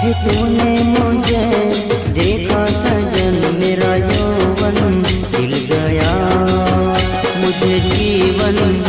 हे तूने मुझे देखा सजन, मेरा यौवन खिल गया, मुझे जीवन